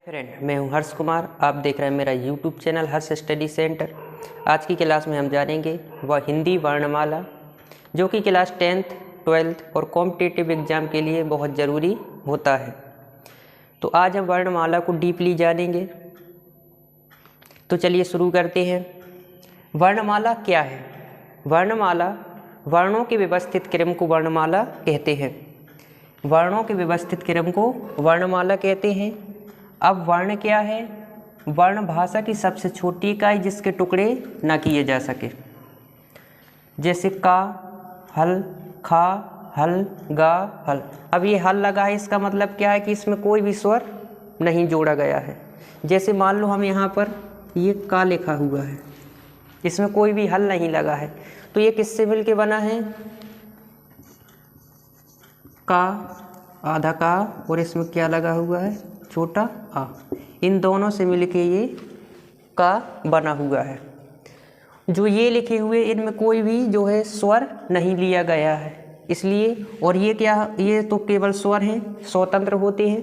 Friend, मैं हूं हर्ष कुमार। आप देख रहे हैं मेरा यूट्यूब चैनल हर्ष स्टडी सेंटर। आज की क्लास में हम जानेंगे वह हिंदी वर्णमाला जो कि क्लास 10th 12th और कॉम्पिटिटिव एग्ज़ाम के लिए बहुत ज़रूरी होता है। तो आज हम वर्णमाला को डीपली जानेंगे। तो चलिए शुरू करते हैं। वर्णमाला क्या है? वर्णमाला वर्णों के व्यवस्थित क्रम को वर्णमाला कहते हैं। वर्णों के व्यवस्थित क्रम को वर्णमाला कहते हैं। अब वर्ण क्या है? वर्ण भाषा की सबसे छोटी इकाई जिसके टुकड़े ना किए जा सके, जैसे का, हल, खा, हल, गा, हल। अब ये हल लगा है, इसका मतलब क्या है कि इसमें कोई भी स्वर नहीं जोड़ा गया है। जैसे मान लो हम यहाँ पर ये का लिखा हुआ है, इसमें कोई भी हल नहीं लगा है, तो ये किससे मिलके बना है? का, आधा का, और इसमें क्या लगा हुआ है? छोटा आ। इन दोनों से मिलके ये का बना हुआ है। जो ये लिखे हुए इनमें कोई भी जो है स्वर नहीं लिया गया है, इसलिए। और ये क्या, ये तो केवल स्वर हैं, स्वतंत्र होते हैं।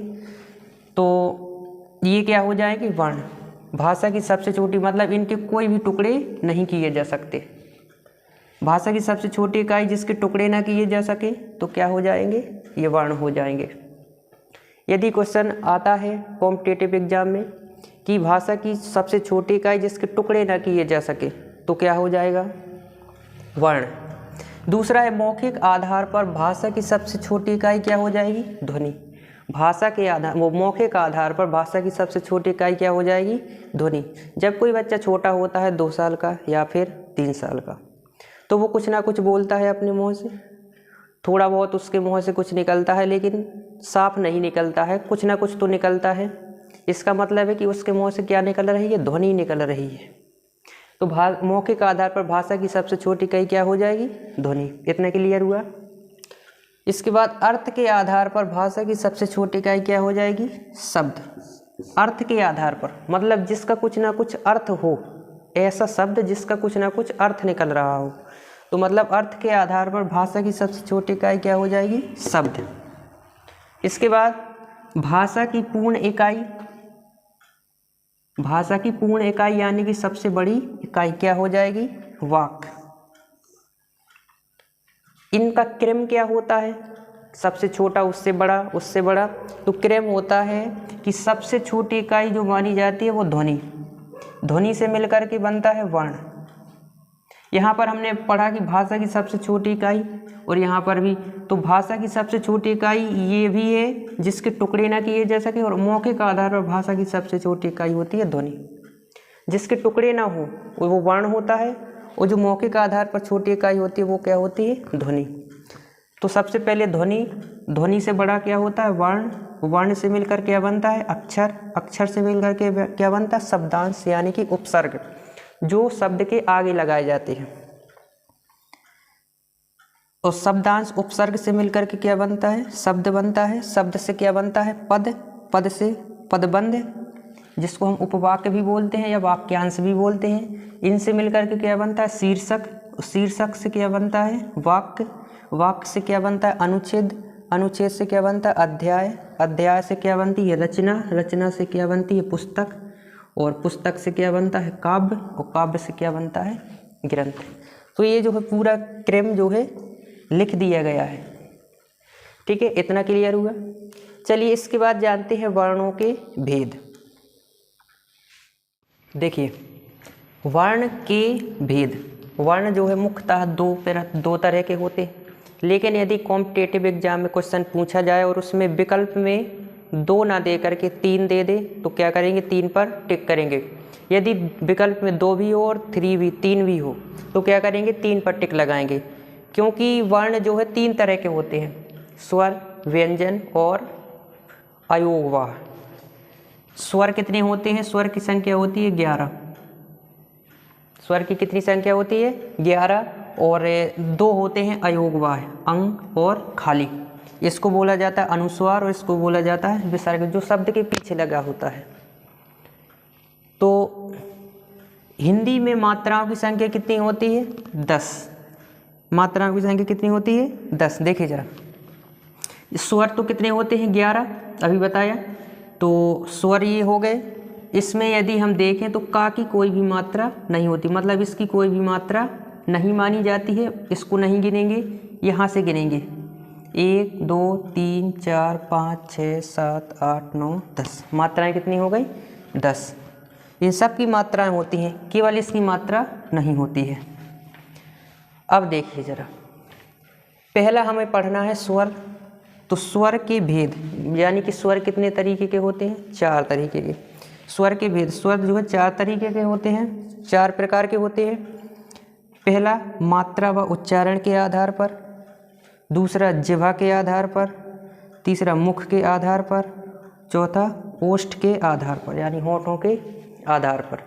तो ये क्या हो जाएगी? वर्ण। भाषा की सबसे छोटी, मतलब इनके कोई भी टुकड़े नहीं किए जा सकते। भाषा की सबसे छोटी इकाई जिसके टुकड़े ना किए जा सके तो क्या हो जाएंगे? ये वर्ण हो जाएंगे। यदि क्वेश्चन आता है कॉम्पिटिटिव एग्जाम में कि भाषा की सबसे छोटी इकाई जिसके टुकड़े ना किए जा सके तो क्या हो जाएगा? वर्ण। दूसरा है मौखिक आधार पर भाषा की सबसे छोटी इकाई क्या हो जाएगी? ध्वनि। भाषा के आधार, वो मौखिक आधार पर भाषा की सबसे छोटी इकाई क्या हो जाएगी? ध्वनि। जब कोई बच्चा छोटा होता है 2 साल का या फिर 3 साल का, तो वो कुछ ना कुछ बोलता है अपने मुँह से, थोड़ा बहुत उसके मुँह से कुछ निकलता है, लेकिन साफ नहीं निकलता है, कुछ ना कुछ तो निकलता है। इसका मतलब है कि उसके मुँह से क्या निकल रही है? ध्वनि निकल रही है। तो मौखिक आधार पर भाषा की सबसे छोटी इकाई क्या हो जाएगी? ध्वनि। इतना क्लियर हुआ? इसके बाद अर्थ के आधार पर भाषा की सबसे छोटी इकाई क्या हो जाएगी? शब्द। अर्थ के आधार पर मतलब जिसका कुछ ना कुछ अर्थ हो, ऐसा शब्द जिसका कुछ ना कुछ अर्थ निकल रहा हो। तो मतलब अर्थ के आधार पर भाषा की सबसे छोटी इकाई क्या हो जाएगी? शब्द। इसके बाद भाषा की पूर्ण इकाई, भाषा की पूर्ण इकाई यानी कि सबसे बड़ी इकाई क्या हो जाएगी? वाक्य। इनका क्रम क्या होता है? सबसे छोटा उससे बड़ा, उससे बड़ा। तो क्रम होता है कि सबसे छोटी इकाई जो मानी जाती है वो ध्वनि, ध्वनि से मिलकर के बनता है वर्ण। यहाँ पर हमने पढ़ा कि भाषा की सबसे छोटी इकाई, और यहाँ पर भी तो भाषा की सबसे छोटी इकाई ये भी है जिसके टुकड़े ना किए जा सके, और मौखिक आधार पर भाषा की सबसे छोटी इकाई होती है ध्वनि। जिसके टुकड़े ना हो वो वर्ण होता है, और जो मौखिक आधार पर छोटी इकाई होती है वो क्या होती है? ध्वनि। तो सबसे पहले ध्वनि, ध्वनि से बड़ा क्या होता है? वर्ण। वर्ण से मिलकर क्या बनता है? अक्षर। अक्षर से मिलकर के क्या बनता है? शब्दांश यानी कि उपसर्ग, जो शब्द के आगे लगाए जाते हैं। और शब्दांश उपसर्ग से मिलकर के क्या बनता है? शब्द बनता है। शब्द से क्या बनता है? पद। पद से पदबंध, जिसको हम उपवाक्य भी बोलते हैं या वाक्यांश भी बोलते हैं। इनसे मिलकर के क्या बनता है? शीर्षक। शीर्षक से क्या बनता है? वाक्य। वाक्य से क्या बनता है? अनुच्छेद। अनुच्छेद से क्या बनता है? अध्याय। अध्याय से क्या बनती है? रचना। रचना से क्या बनती है? पुस्तक। और पुस्तक से क्या बनता है? काव्य। और काव्य से क्या बनता है? ग्रंथ। तो ये जो है पूरा क्रम जो है लिख दिया गया है। ठीक है, इतना क्लियर हुआ? चलिए इसके बाद जानते हैं वर्णों के भेद। देखिए, वर्ण के भेद। वर्ण जो है मुख्यतः दो तरह के होते हैं, लेकिन यदि कॉम्पिटिटिव एग्जाम में क्वेश्चन पूछा जाए और उसमें विकल्प में 2 ना दे करके 3 दे दे तो क्या करेंगे? 3 पर टिक करेंगे। यदि विकल्प में 2 भी हो और 3 भी हो तो क्या करेंगे? 3 पर टिक लगाएंगे, क्योंकि वर्ण जो है 3 तरह के होते हैं: स्वर, व्यंजन और अयोगवाह। स्वर कितने होते हैं? स्वर की संख्या होती है 11। स्वर की कितनी संख्या होती है? 11। और 2 होते हैं अयोगवाह, अंग और खाली। इसको बोला जाता है अनुस्वार और इसको बोला जाता है विसर्ग, जो शब्द के पीछे लगा होता है। तो हिंदी में मात्राओं की संख्या कितनी होती है? 10। मात्राओं की संख्या कितनी होती है? 10। देखिए जरा, स्वर तो कितने होते हैं 11 अभी बताया। तो स्वर ये हो गए। इसमें यदि हम देखें तो का की कोई भी मात्रा नहीं होती, मतलब इसकी कोई भी मात्रा नहीं मानी जाती है। इसको नहीं गिनेंगे, यहाँ से गिनेंगे 1 2 3 4 5 6 7 8 9 10। मात्राएं कितनी हो गई 10। इन सब की मात्राएं होती हैं, केवल इसकी मात्रा नहीं होती है। अब देखिए ज़रा, पहला हमें पढ़ना है स्वर। तो स्वर के भेद, यानी कि स्वर कितने तरीके के होते हैं 4 तरीके के। स्वर के भेद, स्वर जो है 4 तरीके के होते हैं, 4 प्रकार के होते हैं। पहला मात्रा व उच्चारण के आधार पर, दूसरा जिह्वा के आधार पर, तीसरा मुख के आधार पर, चौथा ओष्ठ के आधार पर यानी होठों के आधार पर।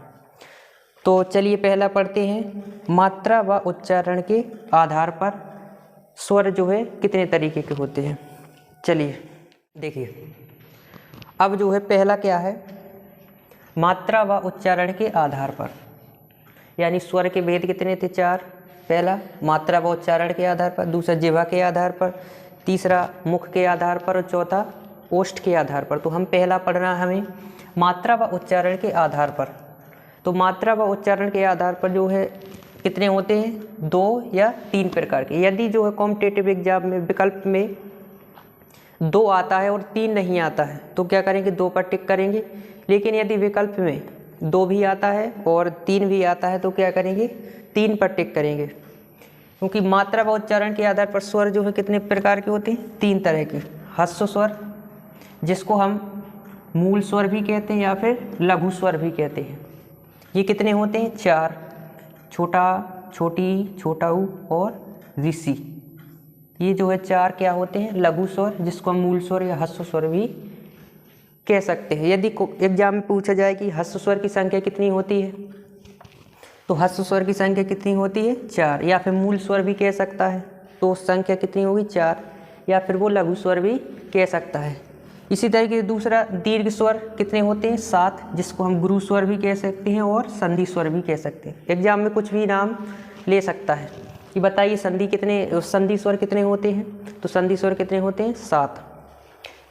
तो चलिए पहला पढ़ते हैं, मात्रा व उच्चारण के आधार पर स्वर जो है कितने तरीके के होते हैं। चलिए देखिए, अब जो है पहला क्या है, मात्रा व उच्चारण के आधार पर, यानी स्वर के भेद कितने थे 4। पहला मात्रा व उच्चारण के आधार पर, दूसरा जिह्वा के आधार पर, तीसरा मुख के आधार पर और चौथा ओष्ठ के आधार पर। तो हम पहला पढ़ना है हमें मात्रा व उच्चारण के आधार पर। तो मात्रा व उच्चारण के आधार पर जो है कितने होते हैं 2 या 3 प्रकार के। यदि जो है कॉम्पिटिटिव एग्जाम में विकल्प में 2 आता है और 3 नहीं आता है तो क्या करेंगे 2 पर टिक करेंगे। लेकिन यदि विकल्प में 2 भी आता है और 3 भी आता है तो क्या करेंगे 3 पर टिक करेंगे। क्योंकि मात्रा व उच्चारण के आधार पर स्वर जो है कितने प्रकार के होते हैं 3 तरह के। ह्रस्व स्वर जिसको हम मूल स्वर भी कहते हैं या फिर लघु स्वर भी कहते हैं, ये कितने होते हैं 4। छोटा, छोटी, छोटा ऊ और ऋषि, ये जो है 4 क्या होते हैं लघु स्वर, जिसको हम मूल स्वर या ह्रस्व स्वर भी कह सकते हैं। यदि एग्जाम में पूछा जाए कि ह्रस्व स्वर की संख्या कितनी होती है तो ह्रस्व स्वर की संख्या कितनी होती है 4, या फिर मूल स्वर भी कह सकता है तो संख्या कितनी होगी 4, या फिर वो लघु स्वर भी कह सकता है। इसी तरीके से दूसरा दीर्घ स्वर कितने होते हैं 7, जिसको हम गुरु स्वर भी कह सकते हैं और संधि स्वर भी कह सकते हैं। एग्जाम में कुछ भी नाम ले सकता है कि बताइए संधि स्वर कितने होते हैं। तो संधि स्वर कितने होते हैं 7।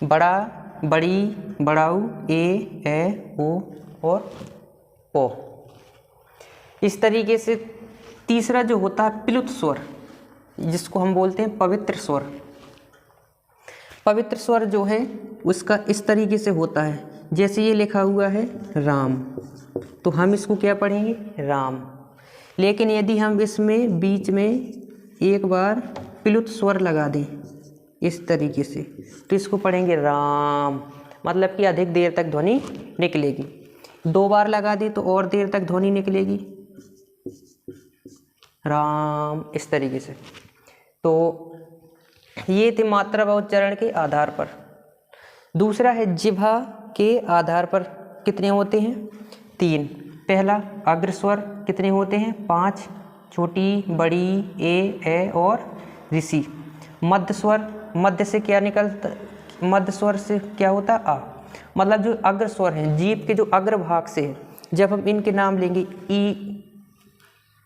बड़ा, बड़ी, बड़ाऊ, ए ओ और ओ। इस तरीके से तीसरा जो होता है प्लुत स्वर, जिसको हम बोलते हैं पवित्र स्वर। पवित्र स्वर जो है उसका इस तरीके से होता है, जैसे ये लिखा हुआ है राम, तो हम इसको क्या पढ़ेंगे राम। लेकिन यदि हम इसमें बीच में एक बार प्लुत स्वर लगा दें इस तरीके से तो इसको पढ़ेंगे राम, मतलब कि अधिक देर तक ध्वनि निकलेगी। 2 बार लगा दें तो और देर तक ध्वनि निकलेगी राम, इस तरीके से। तो ये थे मात्रा व उच्चारण के आधार पर। दूसरा है जिह्वा के आधार पर कितने होते हैं 3। पहला अग्र स्वर कितने होते हैं 5, छोटी, बड़ी, ए और ऋषि। मध्य स्वर, मध्य से क्या निकलता, मध्य स्वर से क्या होता आ, मतलब जो अग्र स्वर हैं जीभ के जो अग्र भाग से है, जब हम इनके नाम लेंगे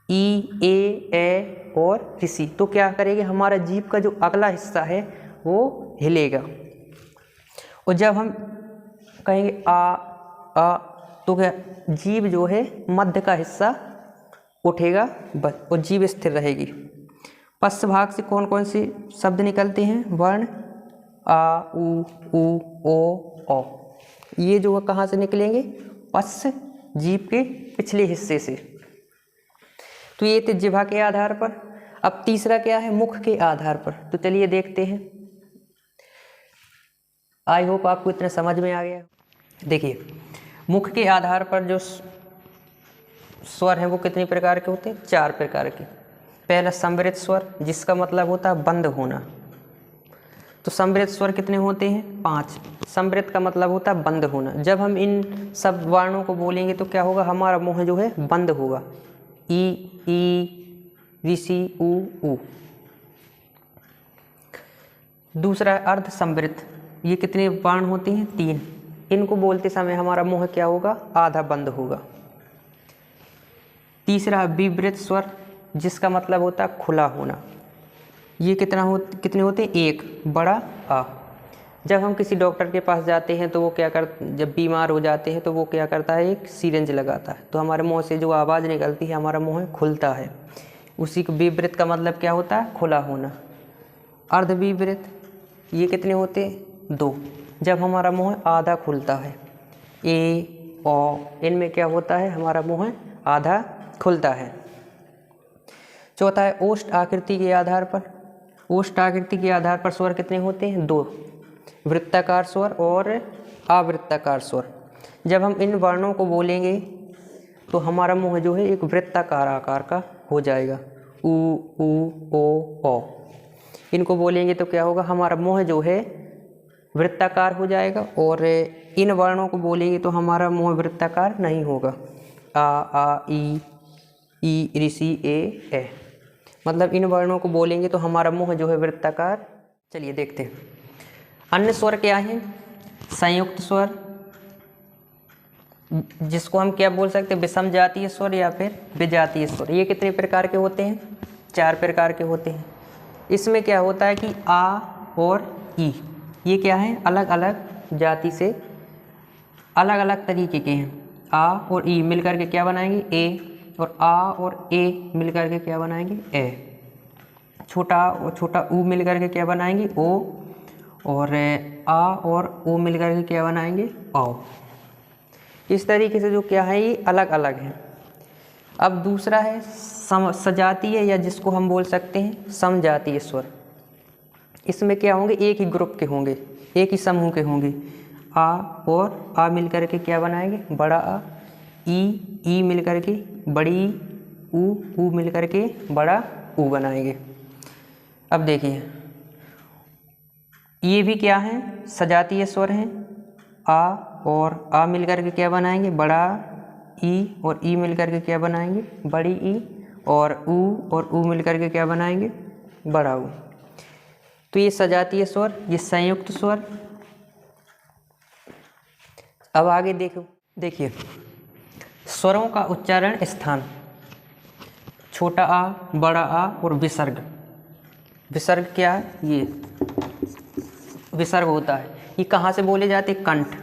ई ए और ऋषि तो क्या करेंगे हमारा जीभ का जो अगला हिस्सा है वो हिलेगा। और जब हम कहेंगे आ तो क्या जीभ जो है मध्य का हिस्सा उठेगा बस, और जीभ स्थिर रहेगी। पश्च भाग से कौन कौन से शब्द निकलते हैं वर्ण आ उ ओ। ये जो है कहाँ से निकलेंगे पश्च जीभ के पिछले हिस्से से। तो ये थे जिह्वा के आधार पर। अब तीसरा क्या है मुख के आधार पर। तो चलिए देखते हैं, आई होप आपको इतना समझ में आ गया। देखिए मुख के आधार पर जो स्वर हैं वो कितने प्रकार के होते हैं 4 प्रकार के। पहला संवृत स्वर, जिसका मतलब होता है बंद होना। तो संवृत स्वर कितने होते हैं 5। संवृत का मतलब होता है बंद होना। जब हम इन सब वर्णों को बोलेंगे तो क्या होगा हमारा मुंह जो है बंद होगा। ई ऋषि उ। दूसरा अर्ध संवृत, ये कितने वर्ण होते हैं 3। इनको बोलते समय हमारा मुंह क्या होगा आधा बंद होगा। तीसरा विवृत स्वर, जिसका मतलब होता है खुला होना। ये कितने होते हैं 1, बड़ा आ। जब हम किसी डॉक्टर के पास जाते हैं तो वो क्या जब बीमार हो जाते हैं तो वो क्या करता है, एक सिरिंज लगाता है, तो हमारे मुंह से जो आवाज़ निकलती है, हमारा मुंह खुलता है। उसी को विवृत का मतलब क्या होता है, खुला होना। अर्धविवृत ये कितने होते हैं, 2। जब हमारा मुंह आधा खुलता है, ए ओ, इनमें क्या होता है, हमारा मुंह आधा खुलता है। चौथा है ओष्ठ आकृति के आधार पर। ओष्ठ आकृति के आधार पर स्वर कितने होते हैं, 2, वृत्ताकार स्वर और आवृत्ताकार स्वर। जब हम इन वर्णों को बोलेंगे तो हमारा मुंह जो है एक वृत्ताकार आकार का हो जाएगा, उ ओ। इनको बोलेंगे तो क्या होगा, हमारा मुंह जो है वृत्ताकार हो जाएगा। और इन वर्णों को बोलेंगे तो हमारा मुंह वृत्ताकार नहीं होगा, आ ई ऋषि ए। मतलब इन वर्णों को बोलेंगे तो हमारा मुंह जो है वृत्ताकार। चलिए देखते हैं अन्य स्वर क्या हैं। संयुक्त स्वर, जिसको हम क्या बोल सकते हैं, विषम जातीय स्वर या फिर विजातीय स्वर। ये कितने प्रकार के होते हैं, 4 प्रकार के होते हैं। इसमें क्या होता है कि आ और ई ये क्या है, अलग अलग जाति से अलग अलग तरीके के हैं। आ और ई मिलकर के क्या बनाएंगे, ए, और आ और ए मिलकर के क्या बनाएंगे, ए। छोटा और छोटा ऊ मिलकर के क्या बनाएंगे, ओ, और आ और ओ मिलकर के क्या बनाएंगे, औ। इस तरीके से जो क्या है ये अलग अलग है। अब दूसरा है सजातीय, या जिसको हम बोल सकते हैं समजातीय स्वर। इसमें क्या होंगे, एक ही ग्रुप के होंगे, एक ही समूह के होंगे। आ और आ मिलकर के क्या बनाएंगे, बड़ा आ। ई मिलकर के बड़ी ऊ मिलकर के बड़ा ऊ बनाएंगे। अब देखिए ये भी क्या है, सजातीय स्वर हैं। आ और आ मिलकर के क्या बनाएंगे, बड़ा ई, और ई मिलकर के क्या बनाएंगे, बड़ी ई, और ऊ मिलकर के क्या बनाएंगे, बड़ा ऊ। तो ये सजातीय स्वर, ये संयुक्त स्वर। अब आगे देखिए स्वरों का उच्चारण स्थान। छोटा आ, बड़ा आ और विसर्ग। विसर्ग क्या है, ये विसर्ग होता है, ये कहाँ से बोले जाते हैं, कंठ,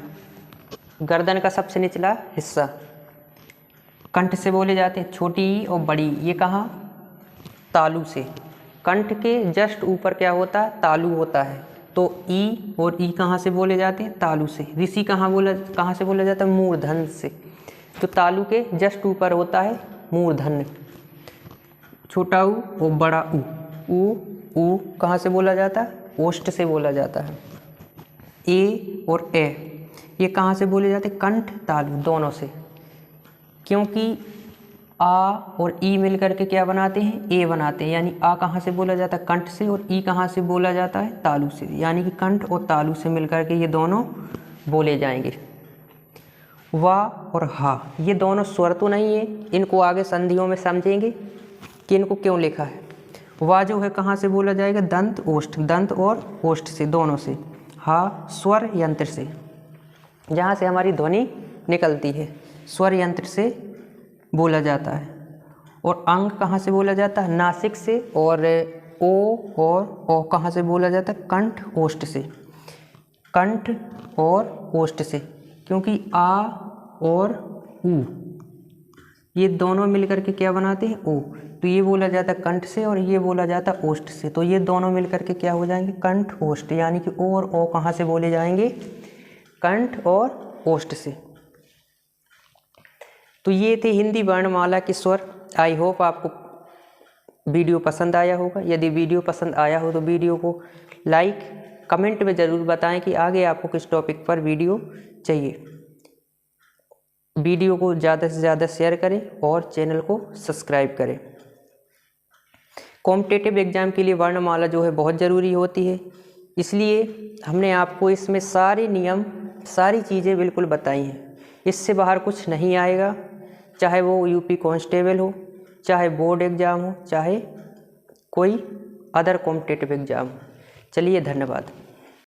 गर्दन का सबसे निचला हिस्सा, कंठ से बोले जाते हैं। छोटी ई और बड़ी, ये कहाँ, तालू से। कंठ के जस्ट ऊपर क्या होता है, तालू होता है। तो ई और ई कहाँ से बोले जाते हैं, तालू से। ऋषि कहाँ से बोला जाता है, मूर्धन से। तो तालू के जस्ट ऊपर होता है मूर्धन्य। छोटा ऊ और बड़ा ऊ कहाँ से बोला जाता है, ओष्ठ से बोला जाता है। ए और ए ये कहाँ से बोले जाते हैं, कंठ तालु दोनों से। क्योंकि आ और ई मिलकर के क्या बनाते हैं, ए बनाते हैं। यानी आ कहाँ से बोला जाता है, कंठ से, और ई कहाँ से बोला जाता है, तालु से। यानी कि कंठ और तालु से मिलकर के ये दोनों बोले जाएंगे। वा और हा ये दोनों स्वर तो नहीं है, इनको आगे संधियों में समझेंगे कि इनको क्यों लिखा है। वा जो है कहाँ से बोला जाएगा, दंत ओष्ठ, दंत और ओष्ठ से, दोनों से। हा स्वर यंत्र से, जहाँ से हमारी ध्वनि निकलती है, स्वर यंत्र से बोला जाता है। और अंग कहाँ से बोला जाता है, नासिक से। और ओ कहाँ से बोला जाता है, कंठ ओष्ठ से, कंठ और ओष्ठ से। क्योंकि आ और ऊ ये दोनों मिलकर के क्या बनाते हैं, ओ। तो ये बोला जाता है कंठ से और ये बोला जाता है ओष्ठ से। तो ये दोनों मिलकर के क्या हो जाएंगे, कंठ ओष्ठ। यानी कि ओ और ओ कहाँ से बोले जाएंगे, कंठ और ओष्ठ से। तो ये थे हिंदी वर्णमाला के स्वर। आई होप आपको वीडियो पसंद आया होगा। यदि वीडियो पसंद आया हो तो वीडियो को लाइक कमेंट में ज़रूर बताएं कि आगे आपको किस टॉपिक पर वीडियो चाहिए। वीडियो को ज़्यादा से ज़्यादा शेयर करें और चैनल को सब्सक्राइब करें। कॉम्पिटिटिव एग्ज़ाम के लिए वर्णमाला जो है बहुत ज़रूरी होती है, इसलिए हमने आपको इसमें सारे नियम, सारी चीज़ें बिल्कुल बताई हैं। इससे बाहर कुछ नहीं आएगा, चाहे वो यूपी कांस्टेबल हो, चाहे बोर्ड एग्ज़ाम हो, चाहे कोई अदर कॉम्पिटिटिव एग्ज़ाम हो। चलिए धन्यवाद।